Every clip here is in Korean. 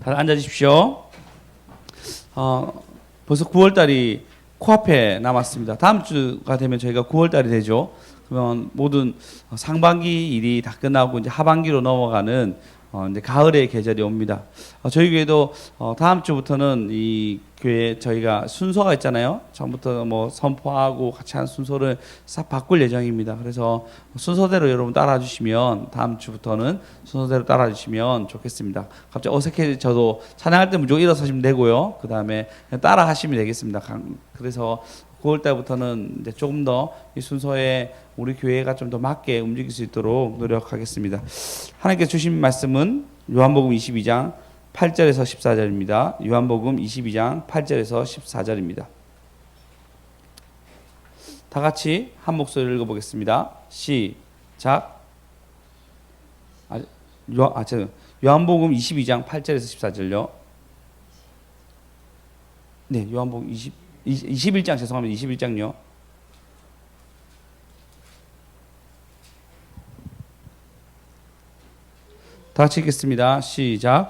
다들 앉아주십시오. 벌써 9월달이 코앞에 남았습니다. 다음 주가 되면 저희가 9월달이 되죠. 그러면 모든 상반기 일이 다 끝나고 이제 하반기로 넘어가는 이제 가을의 계절이 옵니다. 저희 교회도 다음 주부터는 이 교회 저희가 순서가 있잖아요. 처음부터 뭐 선포하고 같이 한 순서를 싹 바꿀 예정입니다. 그래서 순서대로 여러분 따라주시면 다음 주부터는 순서대로 따라주시면 좋겠습니다. 갑자기 어색해져도 찬양할 때 무조건 일어서시면 되고요. 그 다음에 따라 하시면 되겠습니다. 그래서 9월달부터는 이제 조금 더 이 순서에 우리 교회가 좀 더 맞게 움직일 수 있도록 노력하겠습니다. 하나님께서 주신 말씀은 요한복음 22장 8절에서 14절입니다. 요한복음 22장 8절에서 14절입니다. 다 같이 한 목소리를 읽어보겠습니다. 시작. 요한복음 22장 8절에서 14절요. 네, 요한복음 21장 죄송합니다. 21장요. 다 같이 읽겠습니다. 시작.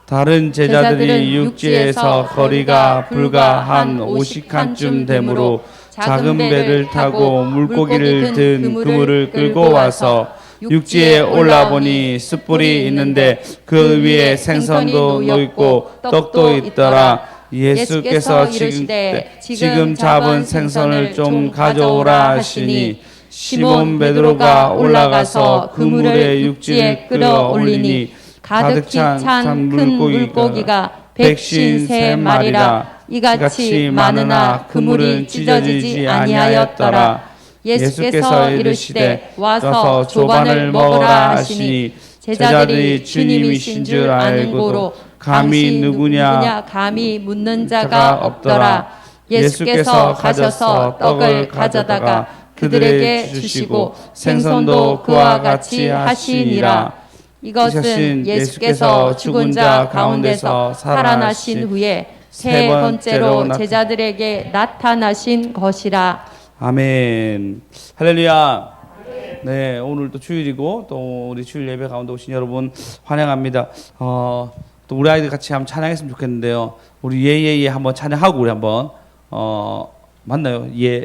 다른 제자들이 육지에서 거리가 불과 한 50칸쯤 되므로 작은 배를 타고 물고기를 든 그물을 끌고 와서 육지에 올라보니 숯불이 있는데 그 위에 생선도 놓있고 떡도 있더라. 예수께서 지금 잡은 생선을 좀 가져오라 하시니 시몬 베드로가 올라가서 그물에 육지에 끌어올리니 가득 찬 큰 물고기가 153마리라. 이같이 많으나 그물이 찢어지지 아니하였더라. 예수께서 이르시되 와서 조반을 먹으라 하시니 제자들이 주님이신 줄 알고도 감히 누구냐 감히 묻는 자가 없더라. 예수께서 가셔서 떡을 가져다가 그들에게 주시고 생선도 그와 같이 하시니라. 이것은 예수께서 죽은 자 가운데서 살아나신 후에 세 번째로 제자들에게 나타나신 것이라. 아멘. 할렐루야. 네, 오늘 또 주일이고 또 우리 주일 예배 가운데 오신 여러분 환영합니다. 또 우리 아이들 같이 한번 찬양했으면 좋겠는데요. 우리 예예예 한번 찬양하고 우리 한번 맞나요? 예.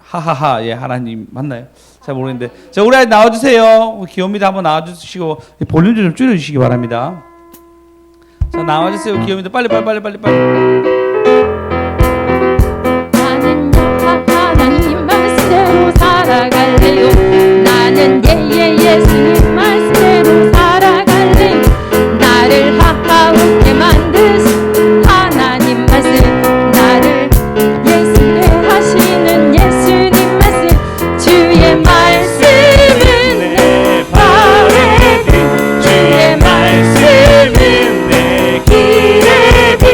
하하하. 예, 하나님 맞나요? 잘 모르겠는데. 자, 우리 아이 나와주세요. 귀요미도 한번 나와주시고 볼륨 좀 줄여주시기 바랍니다. 자, 나와주세요. 귀요미도 빨리. 나는 하나님 말씀대로 살아갈래요. 나는 예수님 말씀대로 살아갈래요. 나를 웃게 만드신 하나님 말씀, 나를 예수께 하시는 예수님 말씀, 주의 말씀은 내 발의 빛, 주의 말씀은 내 길의 빛,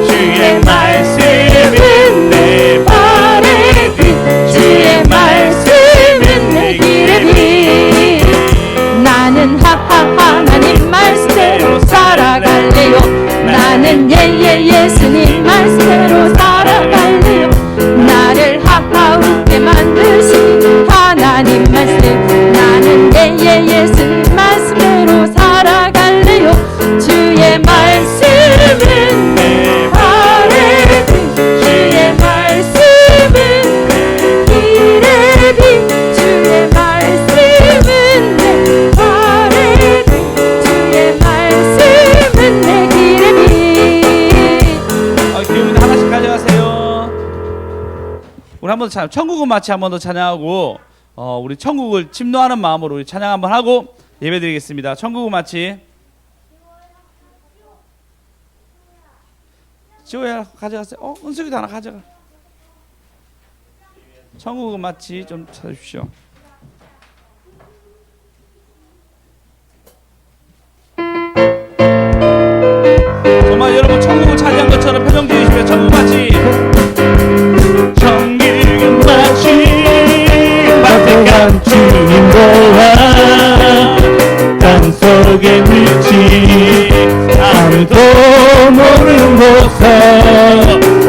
주의 말씀은 내 발의 빛, 주의 말씀은 내 길의 빛. 나는 하나님 말씀대로 살아갈래요. 나는 예수님 말씀대로 살아갈래요. 나를 웃게 만드신 하나님 말씀, 나는 예수님 말씀대로 살아갈래요. 주의 말씀은 내 발의 빛, 주의 말씀은 내 길의 빛, 주의 말씀은 내 발의 빛, 주의 말씀은 내 길의 빛. 귀요미 하나씩 가져가세요. 우리 한번 천국은 마치 한번 더 찬양하고 우리 천국을 침노하는 마음으로 우리 찬양 한번 하고 예배드리겠습니다. 천국은 마치 지호야 가져가세요. 은숙이도 하나 가져가. 천국은 마치 좀 찾아주십시오. 정말 여러분 천국을 차지한 것처럼 표정 지으시면 천국 마치 천국은 마치 밭에 간 주인보와 땅속의 물질 아무도 모르는 곳에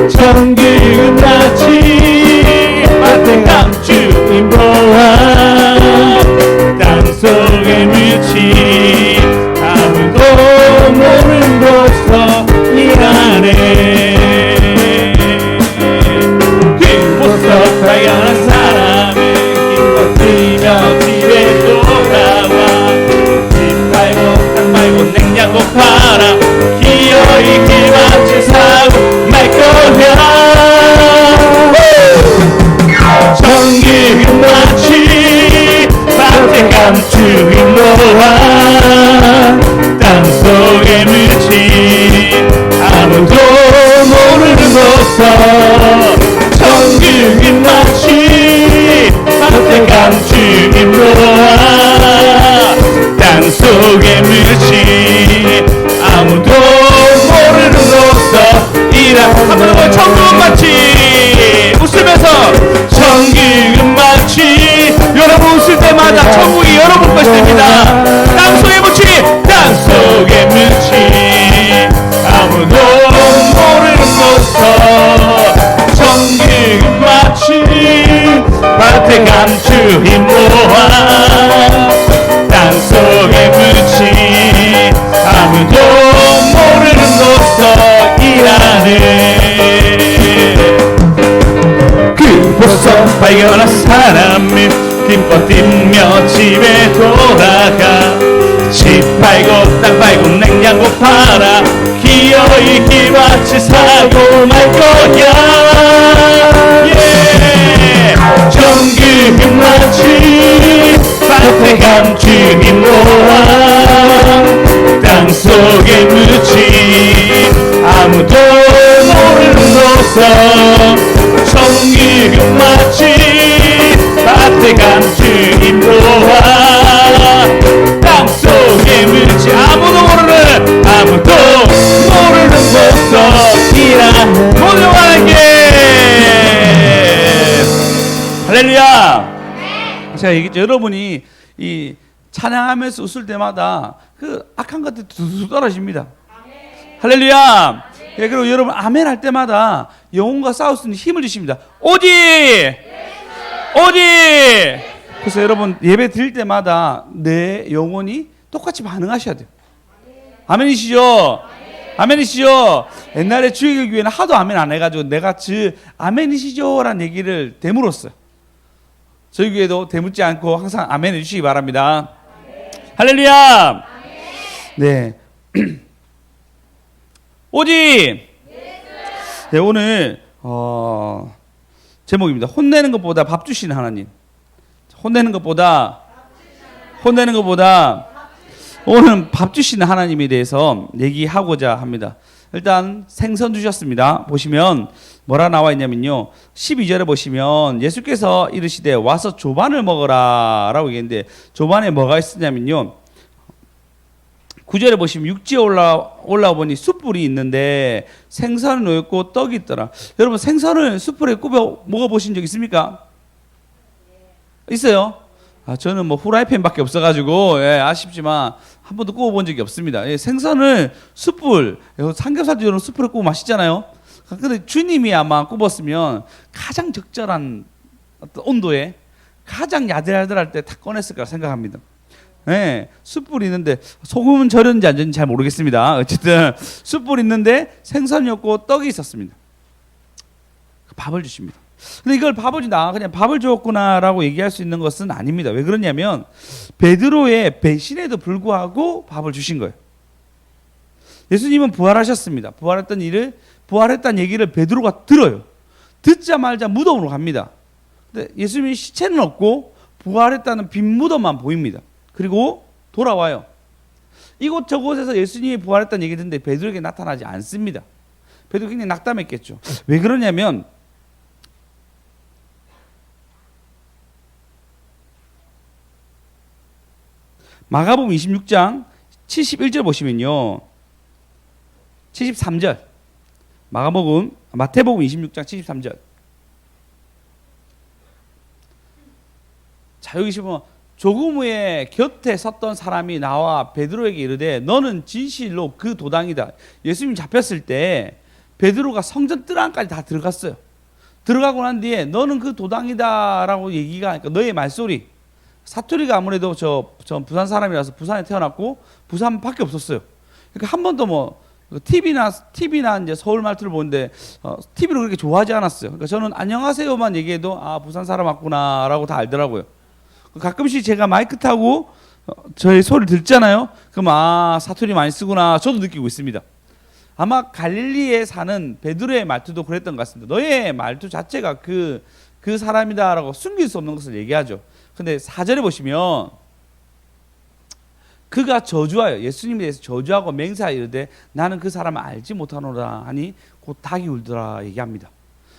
천국은 마치 밭에 간 주인보와 땅속의 물질 아무도 모르는 곳에 고파라 기어이 길마치 사고 말 거야 전기는 마치 밭에 감추인 노아 땅속에 묻힌 아무도 모르는 곳서 전기는 마치 밭에 감추인 노아 땅속에 묻힌 아무도 모르는 곳서 일하 한번 더 천국은 마치 웃으면서 천국은 마치 여러분 웃을 때마다 천국이 여러분 것이 됩니다. 땅속에 묻힌 땅속에 묻힌 아무도 모르는 곳서 천국은 마치 밭에 감추인 노아 땅속에 묻힌 아무도 모르는 곳서 일하는 그곳서 발견한 사람이 기뻐 뛰며 집에 돌아가 집 팔고 땅 팔고 냉장고 팔아 기어이 길마치 사고 말 거야 전기금 마치 밭에 감추인 노아 땅속에 묻힌 아무도 모르는 곳서 전기금 마치 밭에 감추인 노아 땅속에 묻힌 아무도 모르는 곳서 일하는 모두 함께 할렐루야. 제가 얘기했죠. 여러분이 이 찬양하면서 웃을 때마다 그 악한 것들이 두두 떨어집니다. 할렐루야. 예, 그리고 여러분 아멘 할 때마다 영혼과 싸울 수 있는 힘을 주십니다. 오직 그래서 여러분 예배 드릴 때마다 내 영혼이 똑같이 반응하셔야 돼요. 아멘이시죠? 아멘이시죠? 옛날에 주의교 교회는 하도 아멘 안 해가지고 내가 아멘이시죠? 라는 얘기를 대물었어요. 저희 교회도 대묻지 않고 항상 아멘 해주시기 바랍니다. 할렐루야. 네. 오직 네, 오늘 제목입니다. 혼내는 것보다 밥 주시는 하나님. 혼내는 것보다 오늘 밥 주시는 하나님에 대해서 얘기하고자 합니다. 일단 생선 주셨습니다. 보시면 뭐라 나와 있냐면요. 12절에 보시면 예수께서 이르시되 와서 조반을 먹어라 라고 얘기했는데 조반에 뭐가 있었냐면요. 9절에 보시면 육지에 올라와 보니 숯불이 있는데 생선은 놓였고 떡이 있더라. 여러분 생선을 숯불에 구워 먹어보신 적 있습니까? 있어요? 저는 뭐 후라이팬밖에 없어가지고 아쉽지만 한 번도 구워본 적이 없습니다. 생선을 숯불, 삼겹살도 이런 숯불에 구워 맛있잖아요. 근데 주님이 아마 굽었으면 가장 적절한 어떤 온도에 가장 야들야들할 때 다 꺼냈을 거라 생각합니다. 네, 숯불이 있는데 소금은 절였는지 안 절였는지 잘 모르겠습니다. 어쨌든 숯불이 있는데 생선이었고 떡이 있었습니다. 밥을 주십니다. 근데 이걸 밥을 주나 그냥 밥을 주었구나라고 얘기할 수 있는 것은 아닙니다. 왜 그러냐면 베드로의 배신에도 불구하고 밥을 주신 거예요. 예수님은 부활하셨습니다. 부활했다는 얘기를 베드로가 들어요. 듣자마자 무덤으로 갑니다. 근데 예수님이 시체는 없고 부활했다는 빈 무덤만 보입니다. 그리고 돌아와요. 이곳 저곳에서 예수님이 부활했다는 얘기 듣는데 베드로에게 나타나지 않습니다. 베드로 굉장히 낙담했겠죠. 왜 그러냐면 마가복음 26장 71절 보시면요. 73절. 마태복음 26장 73절. 자, 여기 보면 조금 후에 곁에 섰던 사람이 나와 베드로에게 이르되 너는 진실로 그 도당이다. 예수님 잡혔을 때 베드로가 성전 뜰 안까지 다 들어갔어요. 들어가고 난 뒤에 너는 그 도당이다라고 얘기가 그러니까 너의 말소리. 사투리가 아무래도 저 부산 사람이라서 부산에 태어났고 부산밖에 없었어요. 그러니까 한 번도 뭐 TV나 이제 서울 말투를 보는데 TV를 그렇게 좋아하지 않았어요. 그러니까 저는 안녕하세요만 얘기해도 아 부산 사람 맞구나라고 다 알더라고요. 가끔씩 제가 마이크 타고 저의 소리를 듣잖아요. 그럼 사투리 많이 쓰구나 저도 느끼고 있습니다. 아마 갈릴리에 사는 베드로의 말투도 그랬던 것 같습니다. 너의 말투 자체가 그 사람이다라고 숨길 수 없는 것을 얘기하죠. 근데 4절에 보시면 그가 저주하여 예수님에 대해서 저주하고 맹세하여 이르되 나는 그 사람을 알지 못하노라 하니 곧 닭이 울더라 얘기합니다.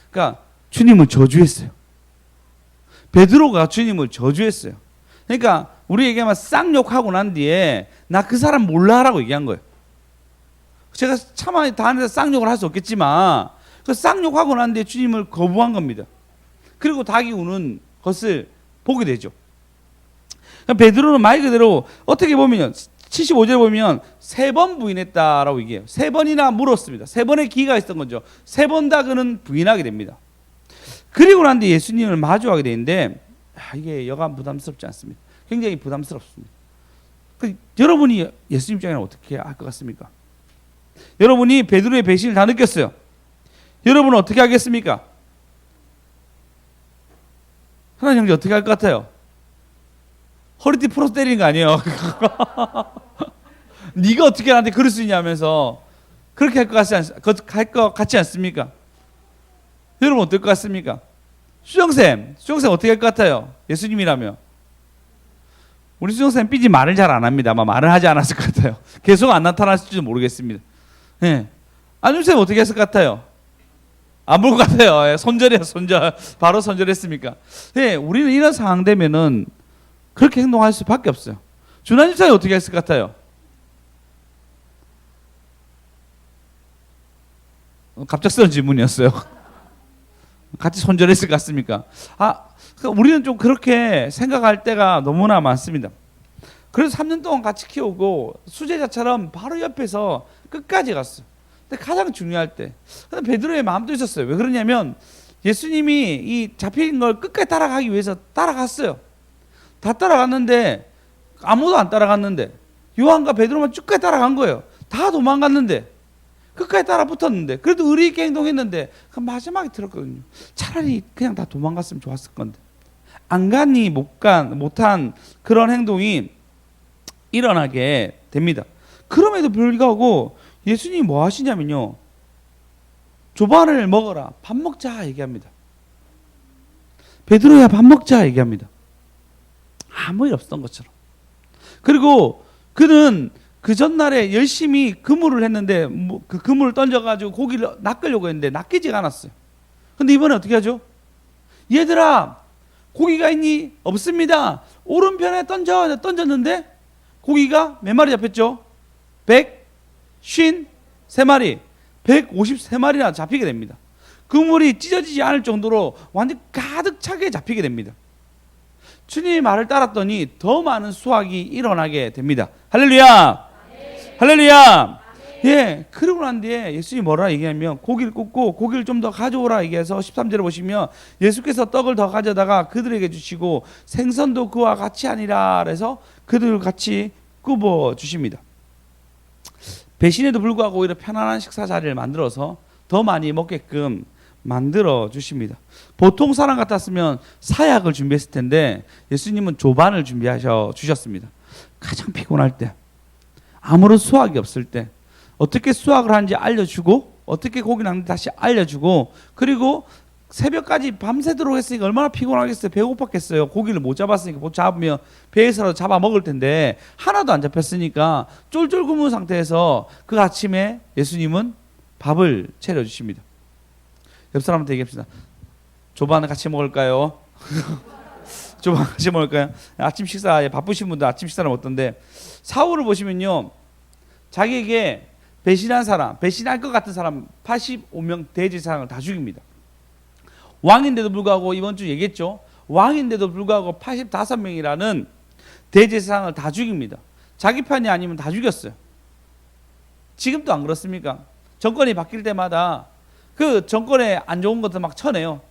그러니까 주님을 저주했어요. 베드로가 주님을 저주했어요. 그러니까 우리 얘기하면 쌍욕하고 난 뒤에 나 그 사람 몰라라고 얘기한 거예요. 제가 차마 다른데서 쌍욕을 할 수 없겠지만 그 쌍욕하고 난 뒤에 주님을 거부한 겁니다. 그리고 닭이 우는 것을 보게 되죠. 베드로는 말 그대로 어떻게 보면 75절 보면 3번 부인했다라고 얘기해요. 3번이나 물었습니다. 3번의 기회가 있었던 거죠. 3번 다 그는 부인하게 됩니다. 그리고 난 뒤에 예수님을 마주하게 되는데 이게 여간 부담스럽지 않습니다. 굉장히 부담스럽습니다. 여러분이 예수님 입장에는 어떻게 할 것 같습니까? 여러분이 베드로의 배신을 다 느꼈어요. 여러분은 어떻게 하겠습니까? 하나님 형제 어떻게 할 것 같아요? 허리띠 풀어서 때리는 거 아니에요? 네가 어떻게 나한테 그럴 수 있냐 하면서 그렇게 할 것 같지 않습니까? 여러분 어떨 것 같습니까? 수정쌤 어떻게 할 것 같아요? 예수님이라면 우리 수정쌤 삐지 말을 잘 안 합니다. 아마 말을 하지 않았을 것 같아요. 계속 안 나타났을지도 모르겠습니다. 네. 안윤쌤 어떻게 했을 것 같아요? 안 볼 것 같아요. 예, 손절이에요. 손절. 바로 손절했습니까? 네, 우리는 이런 상황 되면은 그렇게 행동할 수밖에 없어요. 준하님 사이 어떻게 했을 것 같아요? 갑작스러운 질문이었어요. 같이 손절했을 것 같습니까? 그러니까 우리는 좀 그렇게 생각할 때가 너무나 많습니다. 그래서 3년 동안 같이 키우고 수제자처럼 바로 옆에서 끝까지 갔어요. 근데 가장 중요할 때, 근데 베드로의 마음도 있었어요. 왜 그러냐면 예수님이 이 잡힌 걸 끝까지 따라가기 위해서 따라갔어요. 다 따라갔는데 아무도 안 따라갔는데 요한과 베드로만 쭉까지 따라간 거예요. 다 도망갔는데 끝까지 따라 붙었는데 그래도 의리 있게 행동했는데 마지막에 들었거든요. 차라리 그냥 다 도망갔으면 좋았을 건데 안 가니 못한 그런 행동이 일어나게 됩니다. 그럼에도 불구하고 예수님이 뭐 하시냐면요, 조반을 먹어라, 밥 먹자 얘기합니다. 베드로야 밥 먹자 얘기합니다. 아무 일 없었던 것처럼. 그리고 그는 그 전날에 열심히 그물을 했는데 그 그물을 던져가지고 고기를 낚으려고 했는데 낚이지가 않았어요. 근데 이번에 어떻게 하죠? 얘들아 고기가 있니? 없습니다. 오른편에 던졌는데 고기가 몇 마리 잡혔죠? 153마리 153마리나 잡히게 됩니다. 그물이 찢어지지 않을 정도로 완전 가득 차게 잡히게 됩니다. 주님의 말을 따랐더니 더 많은 수확이 일어나게 됩니다. 할렐루야! 네. 할렐루야! 네. 예, 그러고 난 뒤에 예수님이 뭐라 얘기하면 고기를 굽고 고기를 좀 더 가져오라 얘기해서 13절에 보시면 예수께서 떡을 더 가져다가 그들에게 주시고 생선도 그와 같이 하니라 그래서 그들을 같이 굽어 주십니다. 배신에도 불구하고 오히려 편안한 식사 자리를 만들어서 더 많이 먹게끔 만들어 주십니다. 보통 사람 같았으면 사약을 준비했을 텐데 예수님은 조반을 준비하셔 주셨습니다. 가장 피곤할 때, 아무런 수확이 없을 때 어떻게 수확을 하는지 알려주고 어떻게 고기 낚는지 다시 알려주고, 그리고 새벽까지 밤새도록 했으니까 얼마나 피곤하겠어요. 배고팠겠어요. 고기를 못 잡았으니까 못 잡으면 배에서라도 잡아 먹을 텐데 하나도 안 잡혔으니까 쫄쫄 굶은 상태에서 그 아침에 예수님은 밥을 차려주십니다. 옆 사람한테 얘기합시다. 조반을 같이 먹을까요? 조반 같이 먹을까요? 아침 식사에 바쁘신 분들 아침 식사는 어떤데, 사울을 보시면요, 자기에게 배신한 사람, 배신할 것 같은 사람 85명 대제사장을 다 죽입니다. 왕인데도 불구하고, 이번 주 얘기했죠, 왕인데도 불구하고 85명이라는 대제사장을 다 죽입니다. 자기 편이 아니면 다 죽였어요. 지금도 안 그렇습니까? 정권이 바뀔 때마다 그 정권에 안 좋은 것들 막 쳐내요.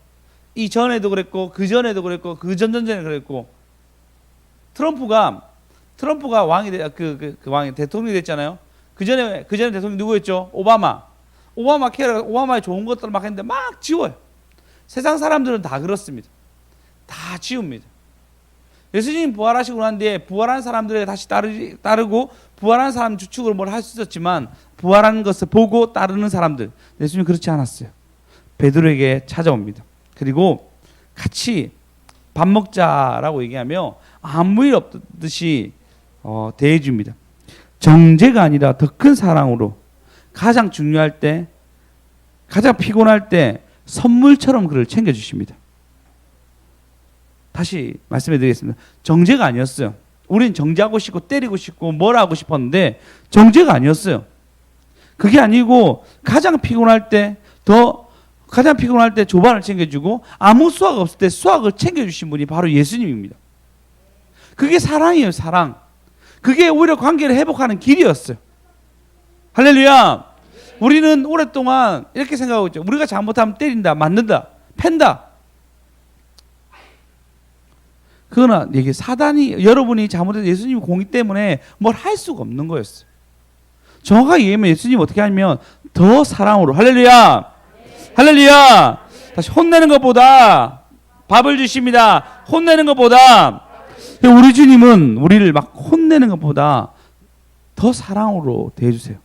이전에도 그랬고 그 전에도 그랬고 그 전전전에 그랬고. 트럼프가 왕이 왕이 대통령이 됐잖아요. 그 전에 대통령이 누구였죠? 오바마 케어, 오바마의 좋은 것들을 막 했는데 막 지워요. 세상 사람들은 다 그렇습니다. 다 지웁니다. 예수님 부활하시고 난 뒤에 부활한 사람들에게 다시 따르고 부활한 사람 주축으로 뭘 할 수 있었지만 부활한 것을 보고 따르는 사람들, 예수님 그렇지 않았어요. 베드로에게 찾아옵니다. 그리고 같이 밥 먹자라고 얘기하며 아무 일 없듯이 대해줍니다. 정죄가 아니라 더 큰 사랑으로 가장 중요할 때, 가장 피곤할 때 선물처럼 그를 챙겨주십니다. 다시 말씀해 드리겠습니다. 정죄가 아니었어요. 우린 정죄하고 싶고 때리고 싶고 뭘 하고 싶었는데 정죄가 아니었어요. 그게 아니고 가장 피곤할 때 조반을 챙겨주고 아무 수확 없을 때 수확을 챙겨주신 분이 바로 예수님입니다. 그게 사랑이에요. 사랑. 그게 오히려 관계를 회복하는 길이었어요. 할렐루야. 우리는 오랫동안 이렇게 생각하고 있죠. 우리가 잘못하면 때린다, 맞는다, 팬다. 그러나 이게 사단이, 여러분이 잘못해서 예수님 공의 때문에 뭘 할 수가 없는 거였어요. 정확하게 얘기하면 예수님 어떻게 하냐면 더 사랑으로, 할렐루야, 할렐루야. 다시 혼내는 것보다 밥을 주십니다. 혼내는 것보다, 우리 주님은 우리를 막 혼내는 것보다 더 사랑으로 대해주세요.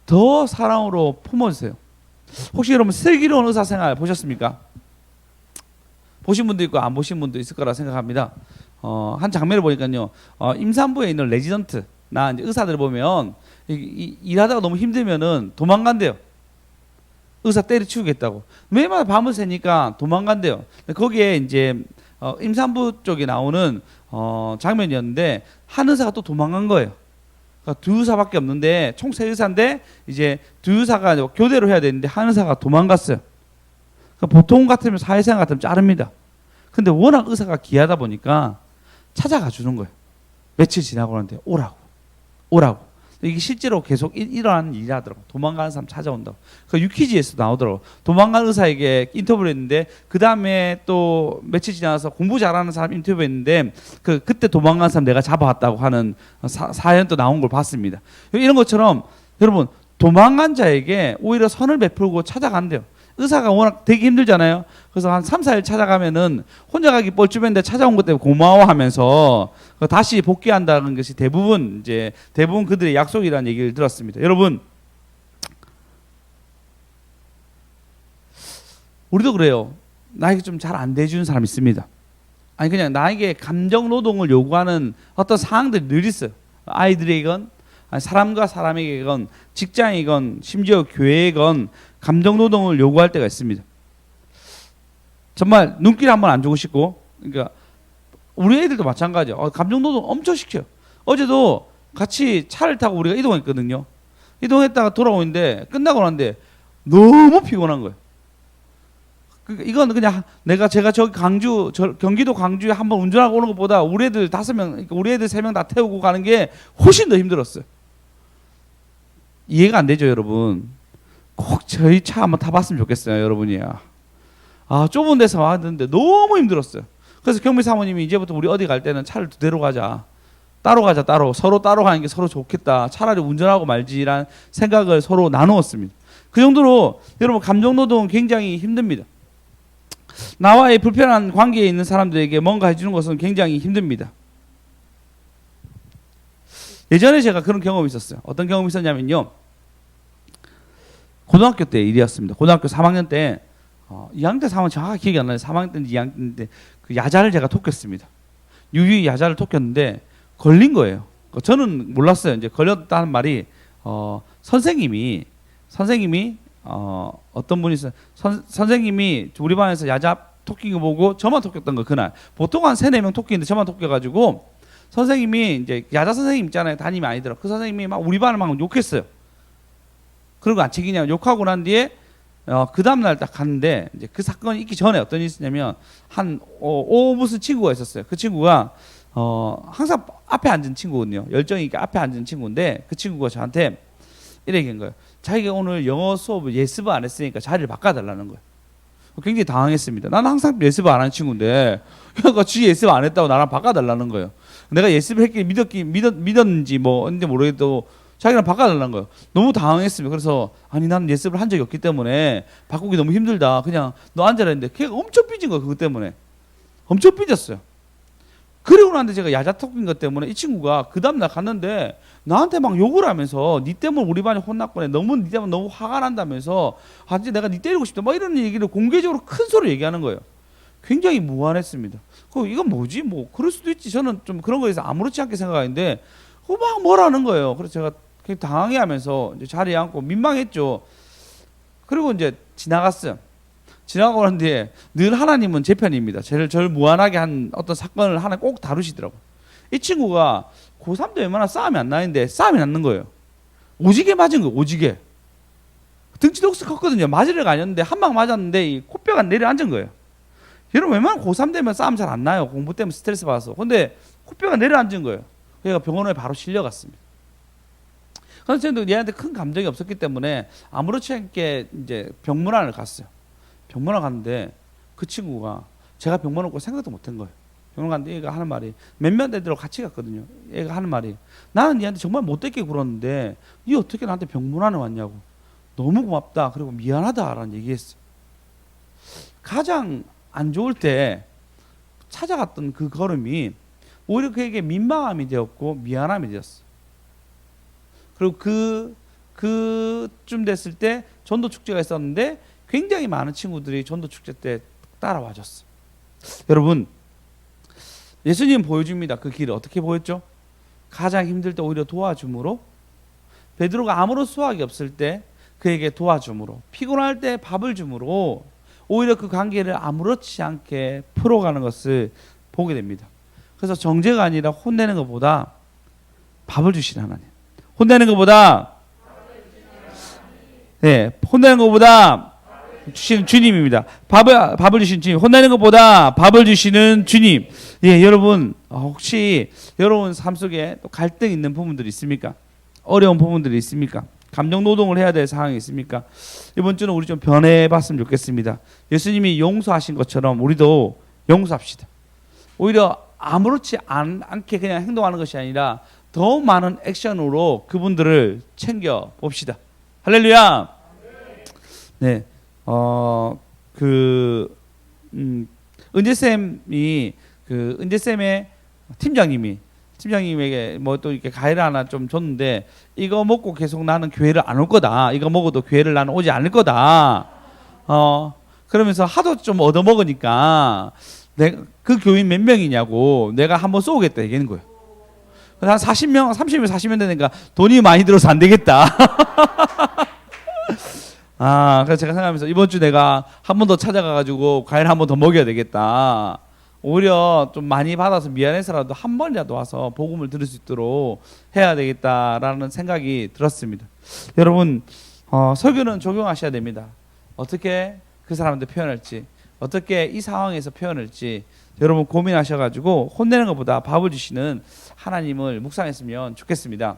더 사랑으로 품어주세요. 혹시 여러분 슬기로운 의사생활 보셨습니까? 보신 분도 있고 안 보신 분도 있을 거라 생각합니다. 한 장면을 보니까요, 임산부에 있는 레지던트나 이제 의사들 보면 일하다가 너무 힘들면은 도망간대요. 의사 때려치우겠다고. 매일마다 밤을 새니까 도망간대요. 거기에 이제 임산부 쪽에 나오는 장면이었는데 한 의사가 또 도망간 거예요. 그러니까 두 의사밖에 없는데 총 세 의사인데 이제 두 의사가 교대로 해야 되는데 한 의사가 도망갔어요. 그러니까 보통 같으면 사회생활 같으면 자릅니다. 근데 워낙 의사가 귀하다 보니까 찾아가 주는 거예요. 며칠 지나고 나는데 오라고. 이게 실제로 계속 일어나는 일이라더라고. 도망가는 사람 찾아온다고. 그 유퀴즈에서 나오더라고. 도망간 의사에게 인터뷰를 했는데 그 다음에 또 며칠 지나서 공부 잘하는 사람 인터뷰했는데 그때 도망간 사람 내가 잡아왔다고 하는 사연 또 나온 걸 봤습니다. 이런 것처럼 여러분 도망간 자에게 오히려 선을 베풀고 찾아간대요. 의사가 워낙 되게 힘들잖아요. 그래서 한 3, 4일 찾아가면은 혼자 가기 뻘쭘했는데 찾아온 것 때문에 고마워하면서 다시 복귀한다는 것이 대부분 그들의 약속이라는 얘기를 들었습니다. 여러분, 우리도 그래요. 나에게 좀 잘 안 대해주는 사람 있습니다. 아니 그냥 나에게 감정 노동을 요구하는 어떤 상황들이 늘 있어요. 아이들에건, 사람과 사람에게건, 직장이건, 심지어 교회에건 감정 노동을 요구할 때가 있습니다. 정말 눈길 한번 안 주고 싶고, 그러니까 우리 애들도 마찬가지야. 감정 노동 엄청 시켜요. 어제도 같이 차를 타고 우리가 이동했거든요. 이동했다가 돌아오는데 끝나고 나는데 너무 피곤한 거예요. 그러니까 이건 그냥 제가 저기 경기도 광주에 한번 운전하고 오는 것보다 우리 애들 5명, 우리 애들 3명 다 태우고 가는 게 훨씬 더 힘들었어요. 이해가 안 되죠, 여러분? 꼭 저희 차 한번 타봤으면 좋겠어요, 여러분이야. 좁은 데서 왔는데 너무 힘들었어요. 그래서 경미 사모님이 이제부터 우리 어디 갈 때는 차를 2대로 가자. 따로 가자, 따로. 서로 따로 가는 게 서로 좋겠다. 차라리 운전하고 말지라는 생각을 서로 나누었습니다. 그 정도로 여러분 감정 노동은 굉장히 힘듭니다. 나와의 불편한 관계에 있는 사람들에게 뭔가 해주는 것은 굉장히 힘듭니다. 예전에 제가 그런 경험이 있었어요. 어떤 경험이 있었냐면요. 고등학교 때 일이었습니다. 고등학교 3학년 때 2학년 때 3학년 정확하게 기억이 안 나요. 3학년 때인지 2학년 때 그 야자를 제가 토꼈습니다. 유유히 야자를 토꼈는데 걸린 거예요. 저는 몰랐어요. 이제 걸렸다는 말이 선생님이 어떤 분이 있어요. 선생님이 우리 반에서 야자 토끼는 거 보고 저만 토꼈던 거 그날. 보통 한 3-4명 토끼는데 저만 토껴가지고 선생님이 이제 야자 선생님 있잖아요. 담임이 아니더라고. 그 선생님이 막 우리 반을 막 욕했어요. 그런 거 안 챙기냐고 욕하고 난 뒤에 그 다음날 딱 갔는데 이제 그 사건이 있기 전에 어떤 일이 있었냐면 한 무슨 친구가 있었어요. 그 친구가 항상 앞에 앉은 친구거든요. 열정이 있게 앞에 앉은 친구인데 그 친구가 저한테 이렇게 얘기한 거예요. 자기가 오늘 영어 수업을 예습을 안 했으니까 자리를 바꿔달라는 거예요. 굉장히 당황했습니다. 나는 항상 예습을 안 하는 친구인데 그러니까 지 예습 안 했다고 나랑 바꿔달라는 거예요. 내가 예습을 했길 믿었는지 뭐인지 모르겠도 자기랑 바꿔달라는 거예요. 너무 당황했습니다. 그래서 아니 나는 예습을 한 적이 없기 때문에 바꾸기 너무 힘들다. 그냥 너 앉아라 했는데 걔가 엄청 삐진 거예요. 그것 때문에. 엄청 삐졌어요. 그리고 나는데 제가 야자톡인 것 때문에 이 친구가 그 다음날 갔는데 나한테 막 욕을 하면서 니 때문에 우리 반이 혼났거네. 너무 니 때문에 너무 화가 난다면서 아 이제 내가 니 때리고 싶다. 막 이런 얘기를 공개적으로 큰 소리로 얘기하는 거예요. 굉장히 무안했습니다. 이건 뭐지? 뭐 그럴 수도 있지. 저는 좀 그런 거에서 아무렇지 않게 생각하는데 막 뭐라는 거예요. 그래서 제가 굉장히 당황해하면서 이제 자리에 앉고 민망했죠. 그리고 이제 지나갔어요. 지나가고 난 뒤에 늘 하나님은 제 편입니다. 저를 무안하게 한 어떤 사건을 하나 꼭 다루시더라고요. 이 친구가 고3 때 웬만한 싸움이 안 나는데 싸움이 났는 거예요. 오지게 맞은 거예요. 오지게. 등치도 혹시 컸거든요. 맞을 애가 아니었는데 한 방 맞았는데 이 코뼈가 내려앉은 거예요. 여러분 웬만한 고3 되면 싸움 잘 안 나요. 공부 때문에 스트레스 받아서. 근데 코뼈가 내려앉은 거예요. 그래서 병원에 바로 실려갔습니다. 그래서 저는 얘한테 큰 감정이 없었기 때문에 아무렇지 않게 이제 병문안을 갔어요. 병문안 갔는데 그 친구가 제가 병문안 올 거 생각도 못한 거예요. 병문안 갔는데 얘가 하는 말이 몇몇 애들하고 같이 갔거든요. 얘가 하는 말이 나는 얘한테 정말 못되게 굴었는데 니 어떻게 나한테 병문안에 왔냐고. 너무 고맙다. 그리고 미안하다라는 얘기했어요. 가장 안 좋을 때 찾아갔던 그 걸음이 오히려 그에게 민망함이 되었고 미안함이 되었어요. 그리고 그쯤 됐을 때 전도 축제가 있었는데 굉장히 많은 친구들이 전도 축제 때 따라와 줬어요. 여러분 예수님 보여줍니다. 그 길을 어떻게 보였죠? 가장 힘들 때 오히려 도와줌으로, 베드로가 아무런 수확이 없을 때 그에게 도와줌으로, 피곤할 때 밥을 줌으로 오히려 그 관계를 아무렇지 않게 풀어가는 것을 보게 됩니다. 그래서 정죄가 아니라 혼내는 것보다 밥을 주시는 하나님, 혼내는 것보다 혼내는 것보다 주시는 주님입니다. 밥을 주시는 주님, 혼내는 것보다 밥을 주시는 주님. 여러분 혹시 여러분 삶 속에 또 갈등 있는 부분들이 있습니까? 어려운 부분들이 있습니까? 감정 노동을 해야 될 상황이 있습니까? 이번 주는 우리 좀 변해봤으면 좋겠습니다. 예수님이 용서하신 것처럼 우리도 용서합시다. 오히려 아무렇지 않게 그냥 행동하는 것이 아니라 더 많은 액션으로 그분들을 챙겨 봅시다. 할렐루야. 네, 은재쌤이 은재쌤의 팀장님에게 뭐 또 이렇게 과일을 하나 좀 줬는데 이거 먹고 계속 나는 교회를 안 올 거다. 이거 먹어도 교회를 나는 오지 않을 거다. 그러면서 하도 좀 얻어 먹으니까 내가 그 교인 몇 명이냐고 내가 한번 쏘겠다 얘기하는 거예요. 한 40명, 30명, 40명 되니까 돈이 많이 들어서 안 되겠다. 그래서 제가 생각하면서 이번 주 내가 한 번 더 찾아가가지고 과일 한 번 더 먹여야 되겠다. 오히려 좀 많이 받아서 미안해서라도 한 번이라도 와서 복음을 들을 수 있도록 해야 되겠다라는 생각이 들었습니다. 여러분 설교는 적용하셔야 됩니다. 어떻게 그 사람한테 표현할지, 어떻게 이 상황에서 표현할지 여러분 고민하셔가지고 혼내는 것보다 밥을 주시는 하나님을 묵상했으면 좋겠습니다.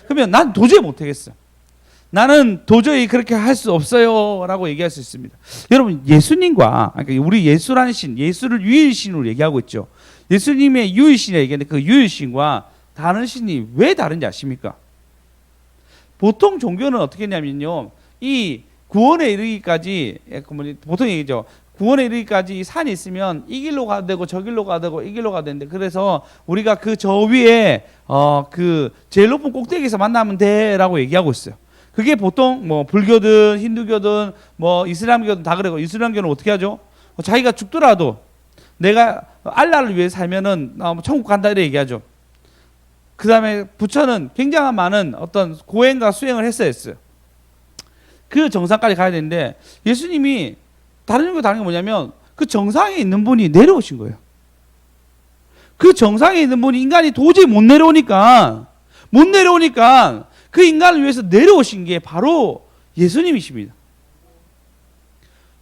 그러면 난 도저히 못하겠어. 나는 도저히 그렇게 할 수 없어요 라고 얘기할 수 있습니다. 여러분 예수님과, 그러니까 우리 예수라는 신, 예수를 유일신으로 얘기하고 있죠. 예수님의 유일신이라 얘기하는데 그 유일신과 다른 신이 왜 다른지 아십니까? 보통 종교는 어떻게 했냐면요, 이 구원에 이르기까지, 보통 얘기죠, 구원에 이르기까지 산이 있으면 이 길로 가도 되고 저 길로 가도 되고 이 길로 가도 되는데, 그래서 우리가 그 저 위에 그 제일 높은 꼭대기에서 만나면 돼라고 얘기하고 있어요. 그게 보통 뭐 불교든 힌두교든 뭐 이슬람교든 다 그러고, 이슬람교는 어떻게 하죠? 자기가 죽더라도 내가 알라를 위해 살면은 천국 간다 이렇게 얘기하죠. 그 다음에 부처는 굉장한 많은 어떤 고행과 수행을 했어요. 그 정상까지 가야 되는데 예수님이 다른 종교 다른 게 뭐냐면 그 정상에 있는 분이 내려오신 거예요. 그 정상에 있는 분이 인간이 도저히 못 내려오니까 그 인간을 위해서 내려오신 게 바로 예수님이십니다.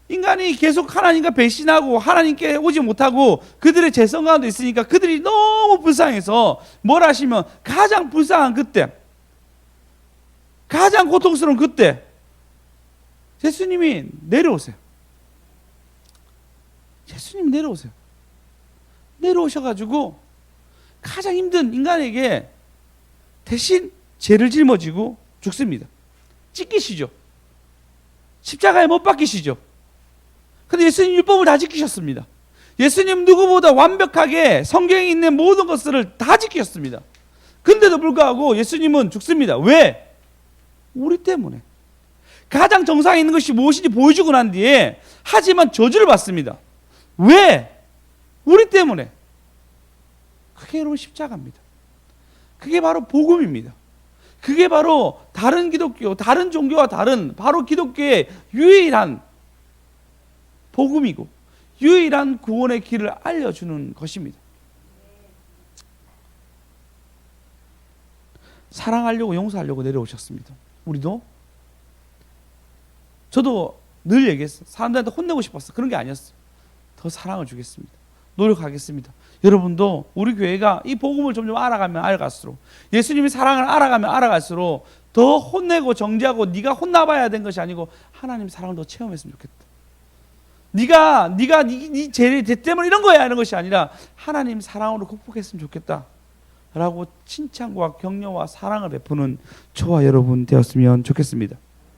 인간이 계속 하나님과 배신하고 하나님께 오지 못하고 그들의 죄성 가운데 있으니까 그들이 너무 불쌍해서 뭘 하시면 가장 불쌍한 그때, 가장 고통스러운 그때 예수님이 내려오세요. 예수님이 내려오세요. 내려오셔가지고 가장 힘든 인간에게 대신 죄를 짊어지고 죽습니다. 찢기시죠. 십자가에 못 박히시죠. 근데 예수님 율법을 다 지키셨습니다. 예수님 누구보다 완벽하게 성경에 있는 모든 것들을 다 지켰습니다. 근데도 불구하고 예수님은 죽습니다. 왜? 우리 때문에. 가장 정상에 있는 것이 무엇인지 보여주고 난 뒤에 하지만 저주를 받습니다. 왜? 우리 때문에. 그게 여러분 십자가입니다. 그게 바로 복음입니다. 그게 바로 다른 기독교, 다른 종교와 다른 바로 기독교의 유일한 복음이고 유일한 구원의 길을 알려주는 것입니다. 사랑하려고 용서하려고 내려오셨습니다. 우리도 저도 늘 얘기했어요. 사람들한테 혼내고 싶었어. 그런 게 아니었어요. 더 사랑을 주겠습니다. 노력하겠습니다. 여러분도 우리 교회가 이 복음을 점점 알아가면 알아갈수록 예수님의 사랑을 알아가면 알아갈수록 더 혼내고 정죄하고 네가 혼나봐야 된 것이 아니고 하나님의 사랑을 더 체험했으면 좋겠다. 네가 네 죄 때문에 이런 거야 이런 것이 아니라 하나님 사랑으로 극복했으면 좋겠다 라고 칭찬과 격려와 사랑을 베푸는 저와 여러분 되었으면 좋겠습니다.